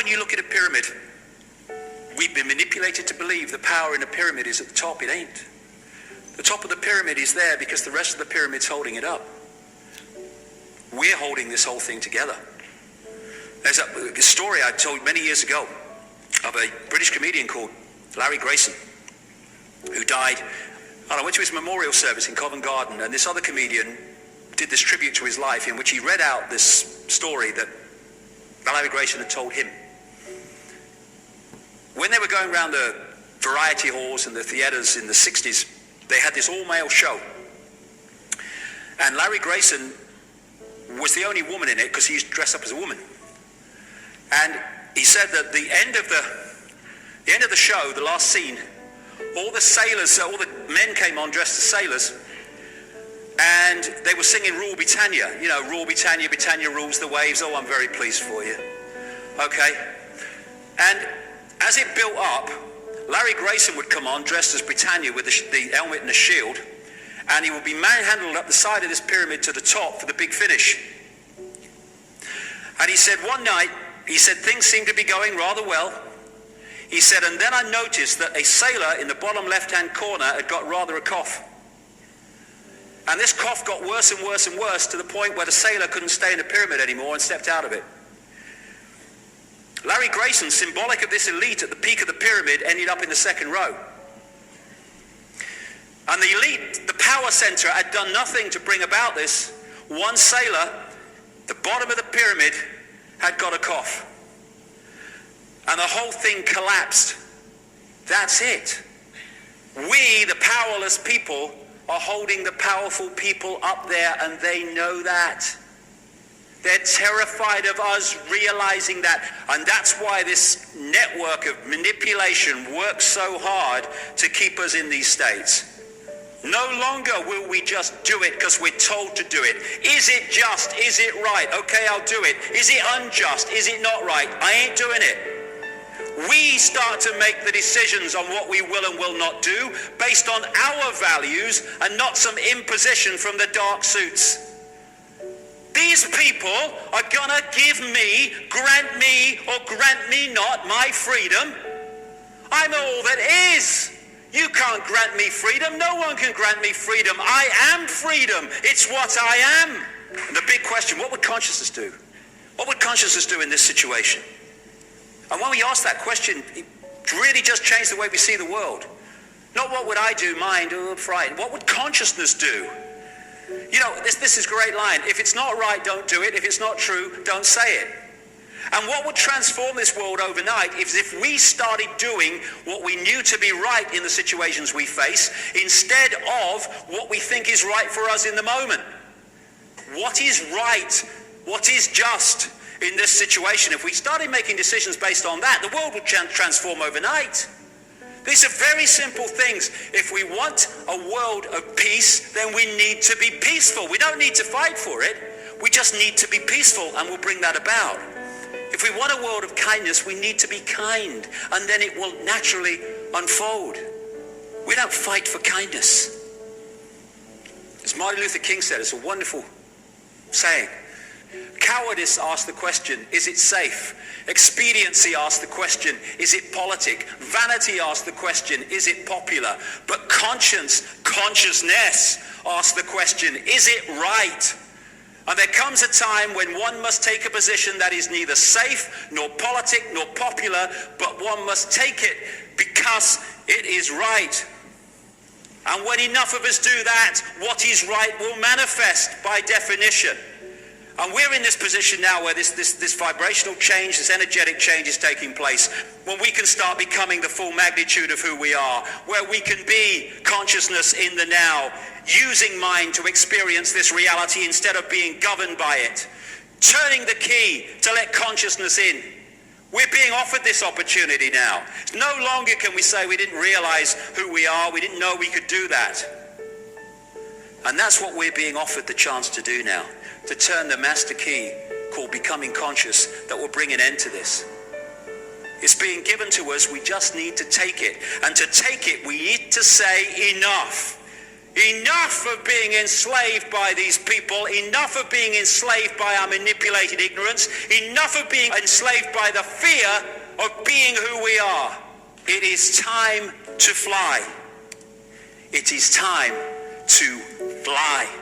when you look at a pyramid, we've been manipulated to believe the power in a pyramid is at the top. It ain't. The top of the pyramid is there because the rest of the pyramid's holding it up. We're holding this whole thing together. There's a story I told many years ago of a British comedian called Larry Grayson, who died. I went to his memorial service in Covent Garden, and this other comedian did this tribute to his life in which he read out this story that Larry Grayson had told him. When they were going around the variety halls and the theaters in the 60s, they had this all-male show. And Larry Grayson was the only woman in it because he used to dress up as a woman. And he said that the end of the show, the last scene, all the sailors, all the men came on dressed as sailors, and they were singing Rule Britannia. You know, Rule Britannia, Britannia rules the waves. Oh, I'm very pleased for you. Okay. And as it built up, Larry Grayson would come on dressed as Britannia with the helmet and the shield, and he would be manhandled up the side of this pyramid to the top for the big finish. And he said one night, he said things seemed to be going rather well. He said, and then I noticed that a sailor in the bottom left-hand corner had got rather a cough. And this cough got worse and worse and worse to the point where the sailor couldn't stay in the pyramid anymore and stepped out of it. Larry Grayson, symbolic of this elite at the peak of the pyramid, ended up in the second row. And the elite, the power center, had done nothing to bring about this. One sailor, the bottom of the pyramid, had got a cough. And the whole thing collapsed. That's it. We, the powerless people, are holding the powerful people up there, and they know that. They're terrified of us realizing that. And that's why this network of manipulation works so hard to keep us in these states. No longer will we just do it because we're told to do it. Is it just? Is it right? Okay, I'll do it. Is it unjust? Is it not right? I ain't doing it. We start to make the decisions on what we will and will not do based on our values and not some imposition from the dark suits. These people are gonna give me, grant me, or grant me not my freedom. I'm all that is. You can't grant me freedom. No one can grant me freedom. I am freedom. It's what I am. And the big question, what would consciousness do? What would consciousness do in this situation? And when we ask that question, it really just changed the way we see the world. Not what would I do, mind, or frightened. What would consciousness do? You know, this is a great line. If it's not right, don't do it. If it's not true, don't say it. And what would transform this world overnight is if we started doing what we knew to be right in the situations we face instead of what we think is right for us in the moment. What is right? What is just in this situation? If we started making decisions based on that, the world would transform overnight. These are very simple things. If we want a world of peace, then we need to be peaceful. We don't need to fight for it. We just need to be peaceful, and we'll bring that about. If we want a world of kindness, we need to be kind, and then it will naturally unfold. We don't fight for kindness. As Martin Luther King said, it's a wonderful saying. Cowardice asks the question, is it safe? Expediency asks the question, is it politic? Vanity asks the question, is it popular? But consciousness asks the question, is it right? And there comes a time when one must take a position that is neither safe, nor politic, nor popular, but one must take it because it is right. And when enough of us do that, what is right will manifest by definition. And we're in this position now where this vibrational change, this energetic change is taking place, when we can start becoming the full magnitude of who we are, where we can be consciousness in the now, using mind to experience this reality instead of being governed by it, turning the key to let consciousness in. We're being offered this opportunity now. No longer can we say we didn't realize who we are, we didn't know we could do that. And that's what we're being offered the chance to do now, to turn the master key called becoming conscious that will bring an end to this. It's being given to us, we just need to take it. And to take it, we need to say enough. Enough of being enslaved by these people. Enough of being enslaved by our manipulated ignorance. Enough of being enslaved by the fear of being who we are. It is time to fly. It is time to fly.